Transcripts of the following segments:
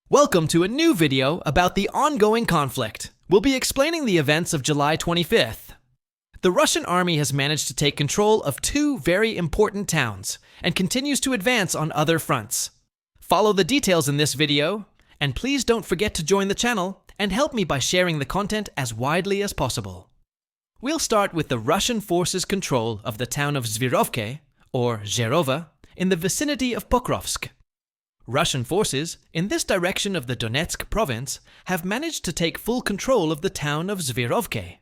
Welcome to a new video about the ongoing conflict. We'll be explaining the events of July 25th. The Russian army has managed to take control of two very important towns and continues to advance on other fronts. Follow the details in this video, and please don't forget to join the channel and help me by sharing the content as widely as possible. We'll start with the Russian forces' control of the town of Zvirovke, or Zherova, in the vicinity of Pokrovsk. Russian forces, in this direction of the Donetsk province, have managed to take full control of the town of Zvirovke.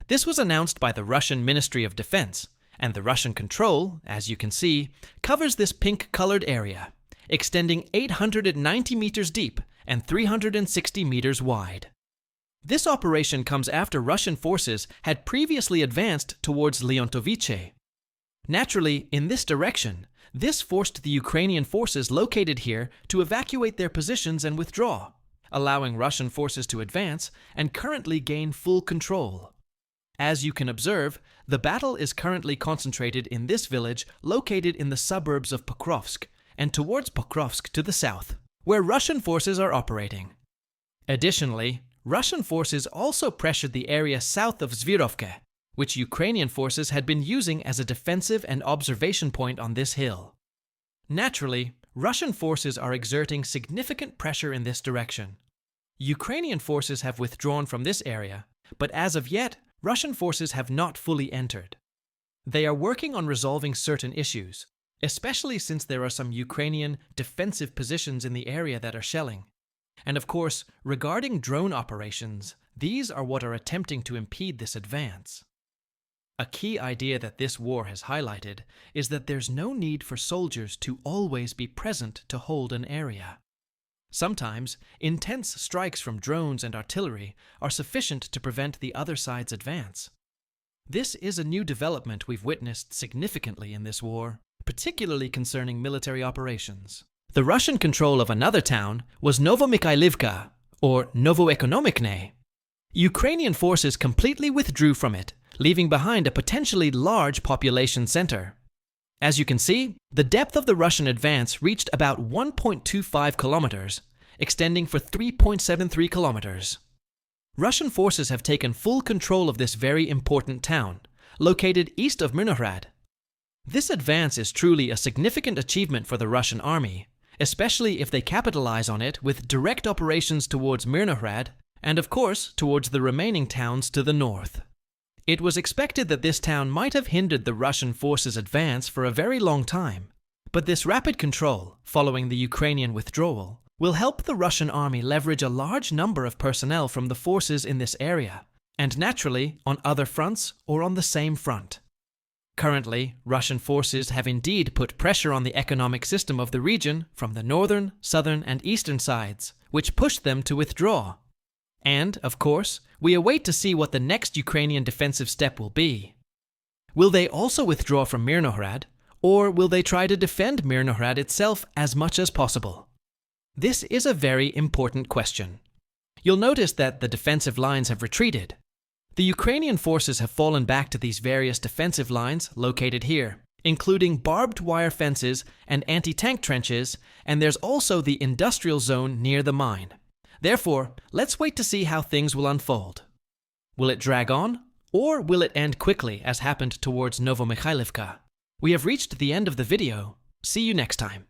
This was announced by the Russian Ministry of Defense, and the Russian control, as you can see, covers this pink-colored area, extending 890 meters deep and 360 meters wide. This operation comes after Russian forces had previously advanced towards Leontovice. Naturally, in this direction, this forced the Ukrainian forces located here to evacuate their positions and withdraw, allowing Russian forces to advance and currently gain full control. As you can observe, the battle is currently concentrated in this village located in the suburbs of Pokrovsk and towards Pokrovsk to the south, where Russian forces are operating. Additionally, Russian forces also pressured the area south of Zvirovke, which Ukrainian forces had been using as a defensive and observation point on this hill. Naturally, Russian forces are exerting significant pressure in this direction. Ukrainian forces have withdrawn from this area, but as of yet, Russian forces have not fully entered. They are working on resolving certain issues, especially since there are some Ukrainian defensive positions in the area that are shelling. And of course, regarding drone operations, these are what are attempting to impede this advance. A key idea that this war has highlighted is that there's no need for soldiers to always be present to hold an area. Sometimes, intense strikes from drones and artillery are sufficient to prevent the other side's advance. This is a new development we've witnessed significantly in this war, particularly concerning military operations. The Russian control of another town was Novomykhailivka, or Novoekonomichne. Ukrainian forces completely withdrew from it, leaving behind a potentially large population center. As you can see, the depth of the Russian advance reached about 1.25 kilometers, extending for 3.73 kilometers. Russian forces have taken full control of this very important town, located east of Myrnohrad. This advance is truly a significant achievement for the Russian army, especially if they capitalize on it with direct operations towards Myrnohrad and, of course, towards the remaining towns to the north. It was expected that this town might have hindered the Russian forces' advance for a very long time, but this rapid control, following the Ukrainian withdrawal, will help the Russian army leverage a large number of personnel from the forces in this area, and naturally on other fronts or on the same front. Currently, Russian forces have indeed put pressure on the economic system of the region from the northern, southern, and eastern sides, which pushed them to withdraw. And, of course, we await to see what the next Ukrainian defensive step will be. Will they also withdraw from Myrnohrad, or will they try to defend Myrnohrad itself as much as possible? This is a very important question. You'll notice that the defensive lines have retreated. The Ukrainian forces have fallen back to these various defensive lines located here, including barbed wire fences and anti-tank trenches, and there's also the industrial zone near the mine. Therefore, let's wait to see how things will unfold. Will it drag on, or will it end quickly as happened towards Novomykhailivka? We have reached the end of the video. See you next time.